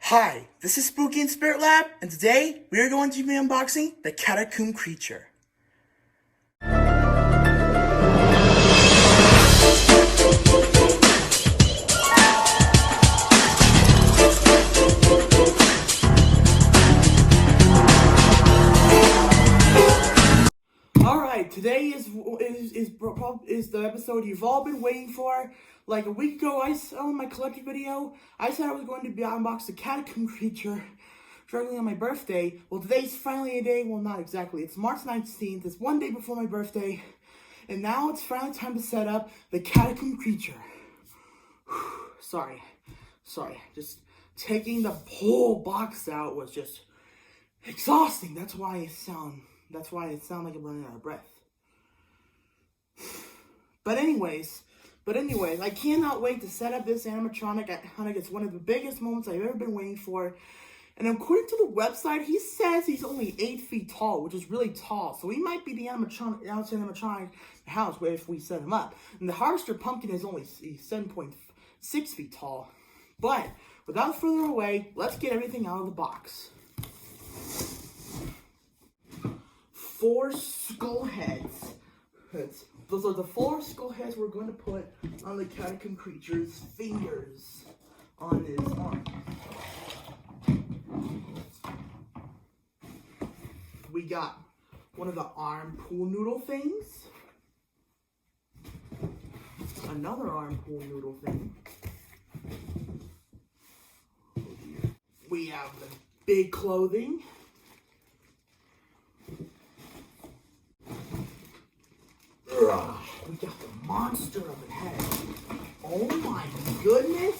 Hi, this is Spooky and Spirit Lab, and today we are going to be unboxing the Catacomb creature. Alright, today is the episode you've all been waiting for. Like a week ago, I saw in my collector video, I said I was going to be unbox the Catacomb creature struggling on my birthday. Well, today's finally a day. Well, not exactly. It's March 19th. It's one day before my birthday. And now it's finally time to set up the Catacomb creature. Sorry. Just taking the whole box out was just exhausting. That's why it sounds like I'm running out of breath. But anyways, I cannot wait to set up this animatronic. It's one of the biggest moments I've ever been waiting for. And according to the website, he says he's only 8 feet tall, which is really tall. So he might be the animatronic house if we set him up. And the Harvester Pumpkin is only 7.6 feet tall. But without further ado, let's get everything out of the box. 4 skull heads. Those are the 4 skull heads we're going to put on the Catacomb creature's fingers on his arm. We got one of the arm pool noodle things. Another arm pool noodle thing. We have the big clothing. We got the monster of a head. Oh my goodness.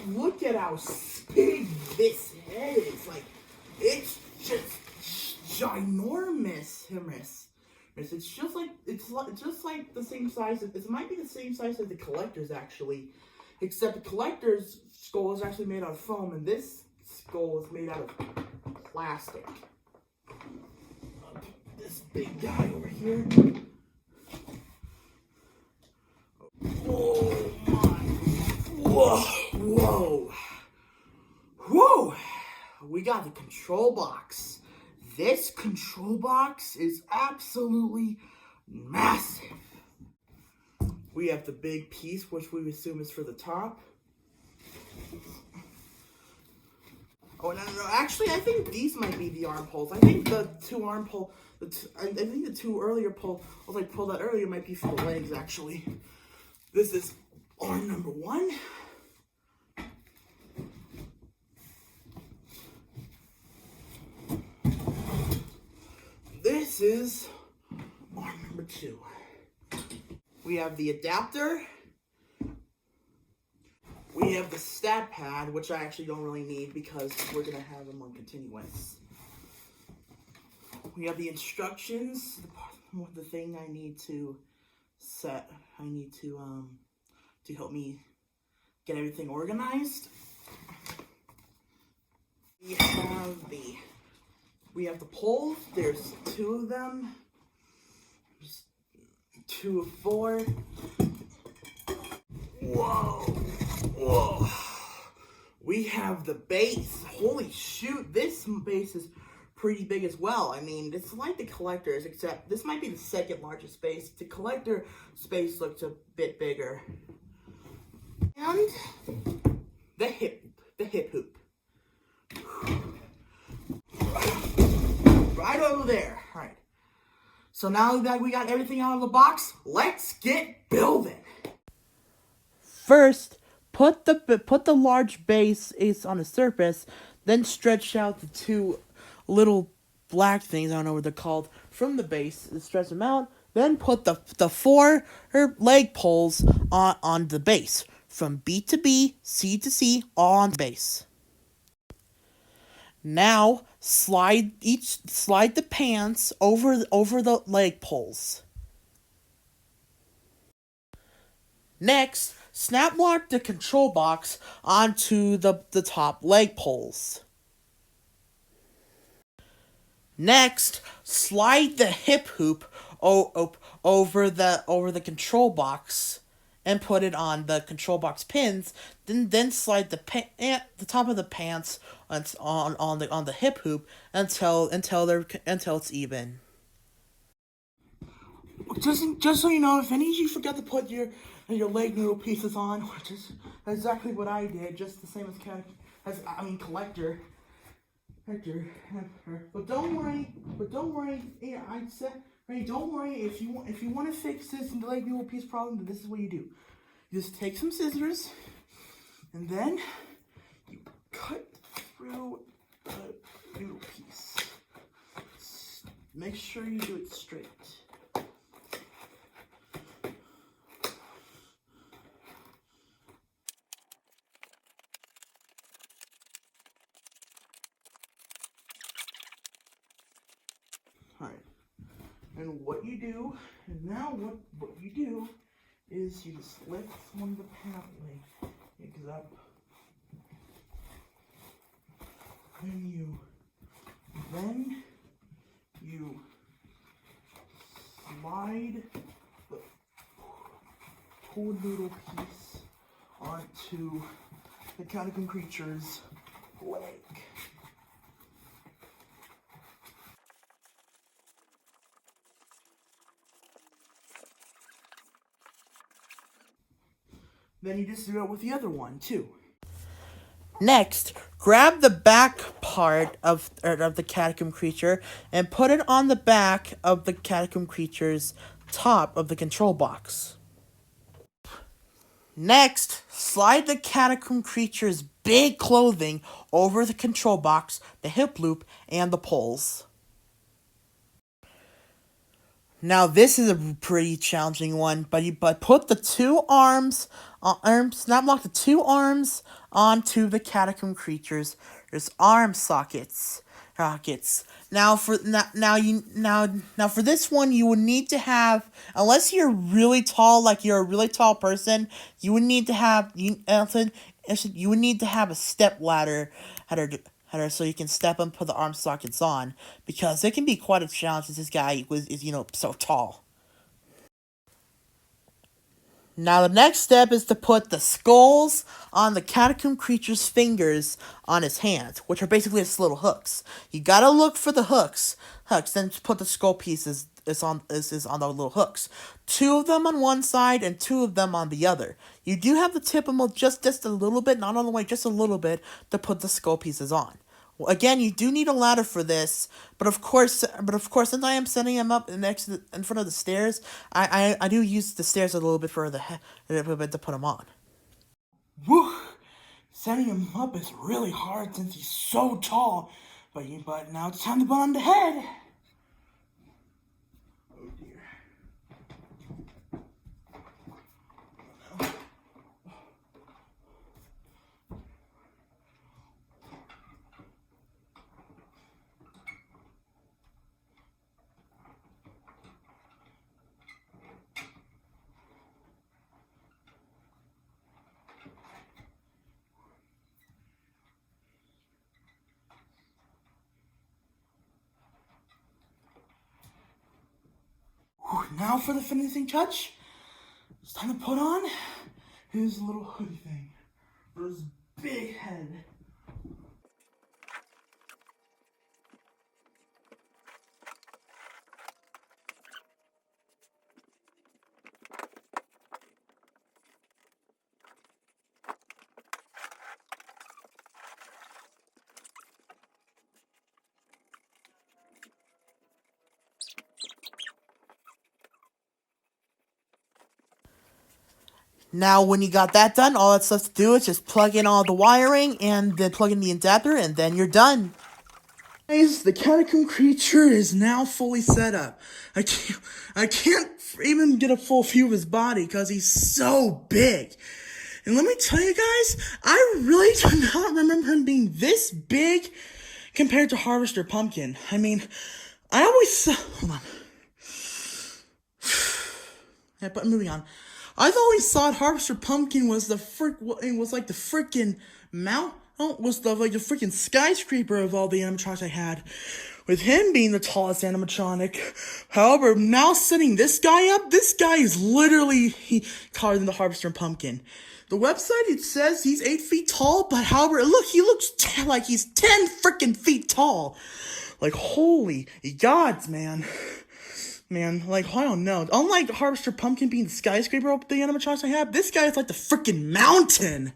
Look at how big this head is. Like, it's just ginormous. It's just like the same size. It might be the same size as the collector's actually. Except the collector's skull is actually made out of foam, and this skull is made out of plastic. This big guy over here. Oh my. Whoa. We got the control box. This control box is absolutely massive. We have the big piece, which we assume is for the top. Oh, no. Actually, I think these might be the arm poles. I think the two arm pole, I think the two earlier poles I pulled out earlier might be for the legs, actually. This is arm number 1. This is arm number 2. We have the adapter. We have the stat pad, which I actually don't really need because we're going to have them on continuous. We have the instructions, the thing I need to set. To help me get everything organized. We have the poles. There's 2 of them. Just 2 of 4. Whoa. We have the base. Holy shoot, this base is pretty big as well. I mean, it's like the collector's, except this might be the second largest base. The collector space looks a bit bigger. And the hip hoop. Right over there. All right. So now that we got everything out of the box, let's get building. First, put the large base on the surface, then stretch out the 2 little black things, I don't know what they're called, from the base, stretch them out, then put the 4 leg poles on the base. From B to B, C to C, all on the base. Now, slide the pants over the leg poles. Next, snap lock the control box onto the top leg poles. Next, slide the hip hoop over the control box and put it on the control box pins. Then slide the top of the pants on the hip hoop until it's even. Just so you know, if any of you forget to put your leg noodle pieces on, which is exactly what I did, just the same collector. But don't worry. Yeah, I said, hey, don't worry. If you want to fix this leg noodle piece problem, this is what you do. You just take some scissors, and then you cut through the noodle piece. Make sure you do it straight. Alright, and what you do is you just lift one of the pant legs up, and then you slide the whole noodle piece onto the Catacomb creature's leg. Then you just do it with the other one too. Next, grab the back part of the Catacomb creature and put it on the back of the Catacomb creature's top of the control box. Next, slide the Catacomb creature's big clothing over the control box, the hip loop, and the poles. Now this is a pretty challenging one, but put the two arms, snap lock the two arms onto the Catacomb creature's arm sockets. Now for this one, you would need to have, unless you're really tall, like you're a really tall person, you would need to have a step ladder so you can step and put the arm sockets on, because it can be quite a challenge since this guy is so tall. Now the next step is to put the skulls on the Catacomb creature's fingers on his hands, which are basically just little hooks. You gotta look for the hooks, then put the skull pieces on the little hooks. 2 of them on one side and 2 of them on the other. You do have to tip them just a little bit, not all the way, just a little bit, to put the skull pieces on. Well, again, you do need a ladder for this, but of course, since I am setting him up in front of the stairs, I do use the stairs a little bit to put him on. Woo! Setting him up is really hard since he's so tall, but now it's time to put on the head. Oh dear. Now for the finishing touch. It's time to put on his little hoodie thing for his big head. Now, when you got that done, all that's left to do is just plug in all the wiring and then plug in the adapter, and then you're done. Guys, the Catacomb creature is now fully set up. I can't even get a full view of his body because he's so big. And let me tell you guys, I really do not remember him being this big compared to Harvester Pumpkin. I mean, I always hold on. Yeah, but moving on. I've always thought Harvester Pumpkin was the freaking skyscraper of all the animatronics I had. with him being the tallest animatronic. However, now setting this guy up, this guy is literally taller than the Harvester Pumpkin. The website, it says he's 8 feet tall, but however, look, he looks like he's 10 freaking feet tall. Like, holy gods, man. Man, like, I don't know. Unlike Harvester Pumpkin being the skyscraper of the animatronics I have, this guy is like the freaking mountain.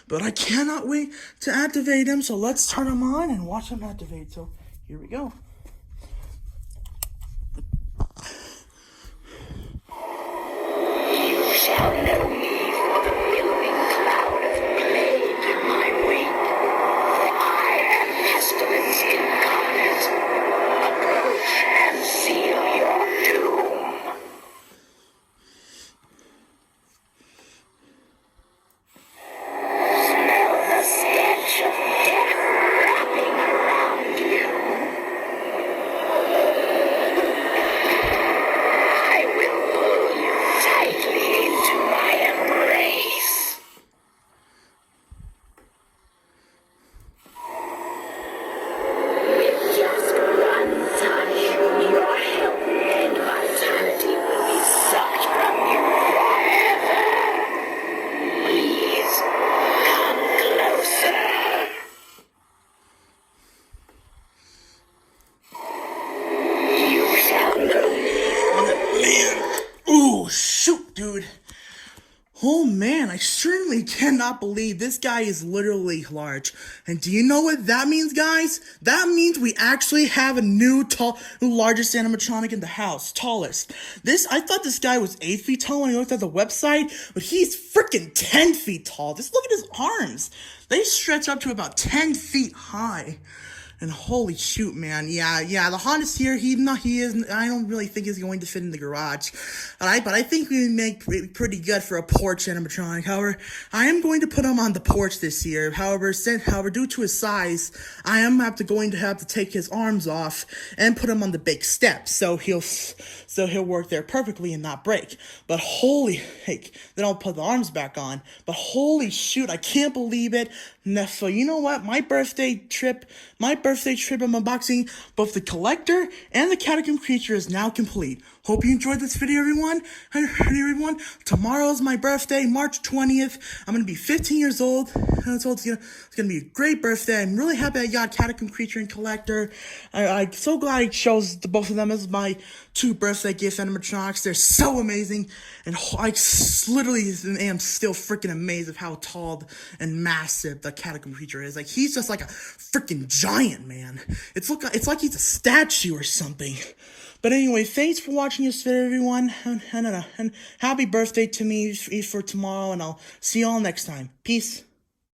But I cannot wait to activate him, so let's turn him on and watch him activate. So, here we go. You shall know me for the billowing cloud of plague in my wake. I am pestilence incarnate. Approach and seal your doom. Smell the stench of death wrapping around you. I will pull you tightly into my embrace. With just one touch, your health and vitality will be sucked from you forever. Please, come closer. You shall know me. Man. Ooh, shoot, dude. Oh man, I certainly cannot believe this guy is literally large. And do you know what that means, guys? That means we actually have a new largest animatronic in the house. Tallest. I thought this guy was 8 feet tall when I looked at the website, but he's freaking 10 feet tall. Just look at his arms. They stretch up to about 10 feet high. And holy shoot, man. Yeah, the Honda's here. He is. I don't really think he's going to fit in the garage. But I think we make pretty good for a porch animatronic. However, I am going to put him on the porch this year. However, due to his size, I am going to have to take his arms off and put him on the big steps. So he'll work there perfectly and not break. But holy heck, then I'll put the arms back on. But holy shoot, I can't believe it. So you know what? My birthday trip of unboxing both the collector and the Catacomb creature is now complete. Hope you enjoyed this video, everyone. Tomorrow's my birthday, March 20th. I'm going to be 15 years old. So it's going to be a great birthday. I'm really happy I got Catacomb creature and collector. I'm so glad I chose both of them as my 2 birthday gift animatronics. They're so amazing. And I literally am still freaking amazed of how tall and massive the Catacomb creature is. Like, he's just like a freaking giant, man. It's like he's a statue or something. But anyway, thanks for watching this video, everyone. And happy birthday to me for tomorrow, and I'll see you all next time. Peace.